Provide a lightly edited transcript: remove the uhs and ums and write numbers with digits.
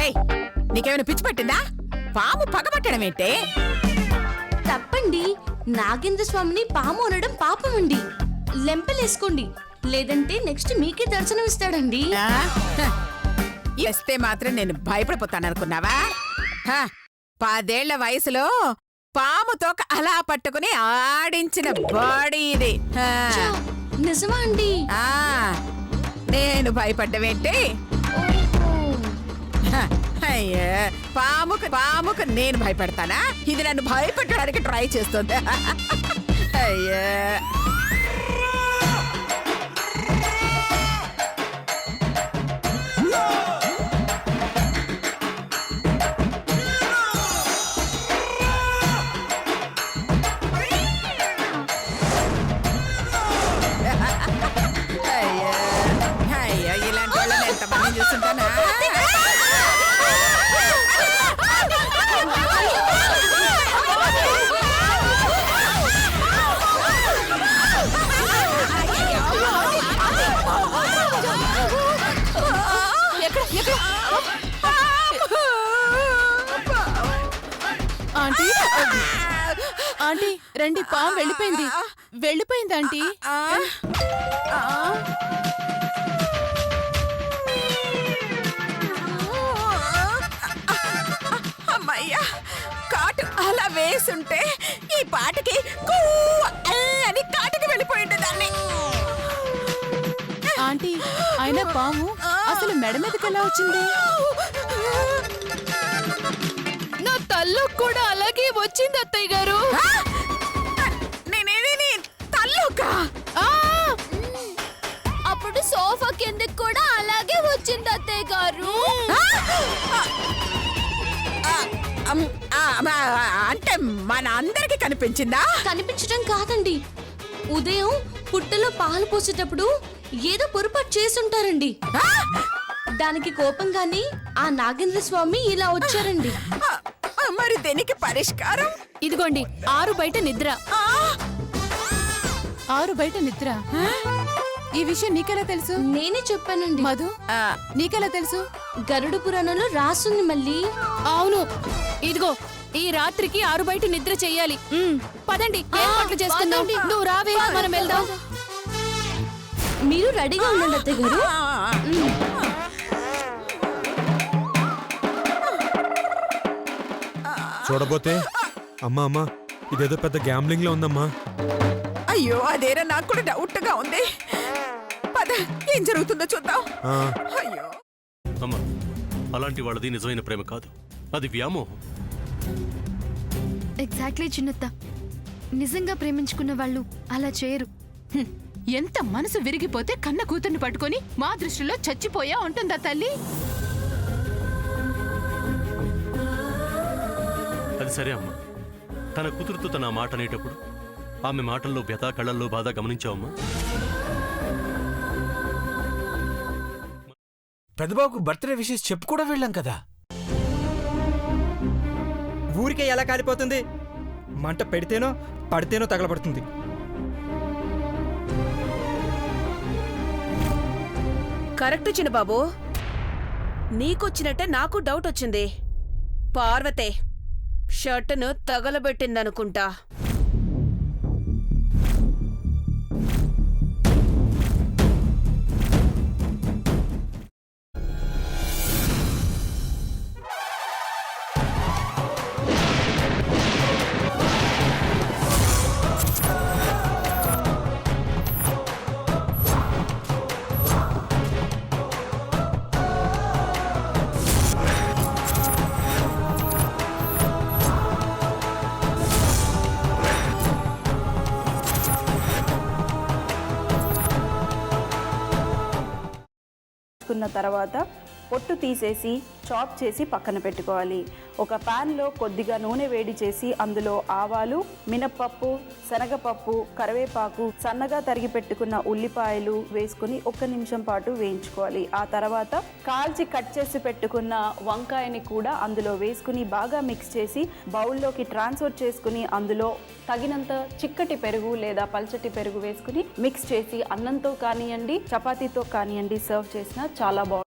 ఏయ్, నీకేమైనా పిచ్చి పట్టిందా? పాము పగబట్టడం ఏంటే? తప్పండి. నాగేంద్ర స్వామిని పాము అనడం పాపం అండి. లెంపలేసుకోండి, లేదంటే నెక్స్ట్ మీకే దర్శనం ఇస్తాడండి. ఆ? హ. ఇస్తే మాత్రం నేను భయపడిపోతాననుకున్నావా? 10 ఏళ్ల వయసులో పాము తోక అలా పట్టుకుని ఆడించిన బాడీ ఇది. ఛా, నిజమా అండి? ఆ, నేను భయపడ్డవేంటి? అయ్యో, పాముకు నేను భయపడతానా? ఇది నన్ను భయపెట్టడానికి ట్రై చేస్తుంది. అయ్యో, అయ్యో, అయ్యో, ఇలాంటి వాళ్ళని ఎంతమంది చూస్తుంటానా? ఆంటీ ఆంటీ రండి, పాము వెళ్ళిపోయింది. వెళ్ళిపోయింది ఆంటీ. అమ్మయ్యా, కాటు అలా వేసుంటే ఈ పాటకి కూ అని కాటుకి వెళ్ళిపోయింది దాన్ని. ఆంటీ అయినా పాము అసలు మెడ మీదకి ఎలా వచ్చింది? నా తల్లో కూడా అలాగే వచ్చింది అత్తయ్య గారు. నేనేది తల్లుకా? అప్పుడు సోఫా కిందకి కూడా అలాగే వచ్చింది అత్తయ్య గారు. అంటే మన అందరికి కనిపించిందా? కనిపించడం కాదండి, ఉదయం పుట్టలో పాలు పోసేటప్పుడు ఏదో పొరపాటు చేసుంటారండి. దానికి కోపంగాని ఆ నాగేంద్ర స్వామి ఇలా వచ్చారండి. మరి దీనికి పరిష్కారం? ఇదిగోండి, 6 బయట నిద్ర. 6 బయట నిద్ర. ఈ విషయం నీకెలా తెలుసు? నేనే చెప్పానండి. మధు, నీకెలా తెలుసు? గరుడ పురాణంలో రాసుంది మళ్ళీ. అవును, ఇదిగో ఈ రాత్రికి 6 బయట నిద్ర చెయ్యాలి. పదండి, ఏర్పాట్లు చేసుకుందాం. పదండి. నువ్వు రావే, మనం వెళ్దాం. మీరు రెడీగా ఉండండి అత్తయ్య గారు. చూడబోతే అమ్మా అమ్మా ఇదేదో పెద్ద గ్యాంబ్లింగ్ లో ఉందమ్మా. అయ్యో, అదేనా నాకు కూడా డౌట్ గా ఉంది. పద, ఏం జరుగుతుందో చూద్దాం. ఆ, అయ్యో, అమ్మా, అలాంటి వాళ్ళది నిజమైన ప్రేమ కాదు, అది వ్యామోహం. ఎగ్జాక్ట్లీ చిన్నత్త, నిజంగా ప్రేమించుకున్న వాళ్ళు అలా చేయరు. ఎంత మనసు విరిగిపోతే కన్న కూతుర్ని పట్టుకొని మా దృష్టిలో చచ్చిపోయా ఉంటుందా తల్లి? అది సరే అమ్మా, తన కూతురుతో తన మాట అనేటప్పుడు ఆమె మాటల్లో వ్యథ, కళ్ళల్లో బాధ గమనించావమ్మా? పెద్దబాబుకు బర్త్డే విషెస్ చెప్పు కూడా వెళ్ళాం కదా. ఊరికే ఎలా కాలిపోతుంది? మంట పెడితేనో పడితేనో తగలబడుతుంది. కరెక్ట్ చిన్నబాబు, నీకొచ్చినట్టే నాకు డౌట్ వచ్చింది. పార్వతే షర్టును తగలబెట్టిందనుకుంటా. కున్న తర్వాత పొట్టు తీసేసి చాప్ చేసి పక్కన పెట్టుకోవాలి. ఒక ప్యాన్లో కొద్దిగా నూనె వేడి చేసి అందులో ఆవాలు, మినప్పప్పు, శనగపప్పు, కరివేపాకు, సన్నగా తరిగి పెట్టుకున్న ఉల్లిపాయలు వేసుకుని 1 నిమిషం పాటు వేయించుకోవాలి. ఆ తర్వాత కాల్చి కట్ చేసి పెట్టుకున్న వంకాయని కూడా అందులో వేసుకుని బాగా మిక్స్ చేసి బౌల్లోకి ట్రాన్స్ఫర్ చేసుకుని అందులో తగినంత చిక్కటి పెరుగు లేదా పల్చటి పెరుగు వేసుకుని మిక్స్ చేసి అన్నంతో కానివ్వండి, చపాతీతో కానివ్వండి సర్వ్ చేసినా చాలా బాగుంటుంది.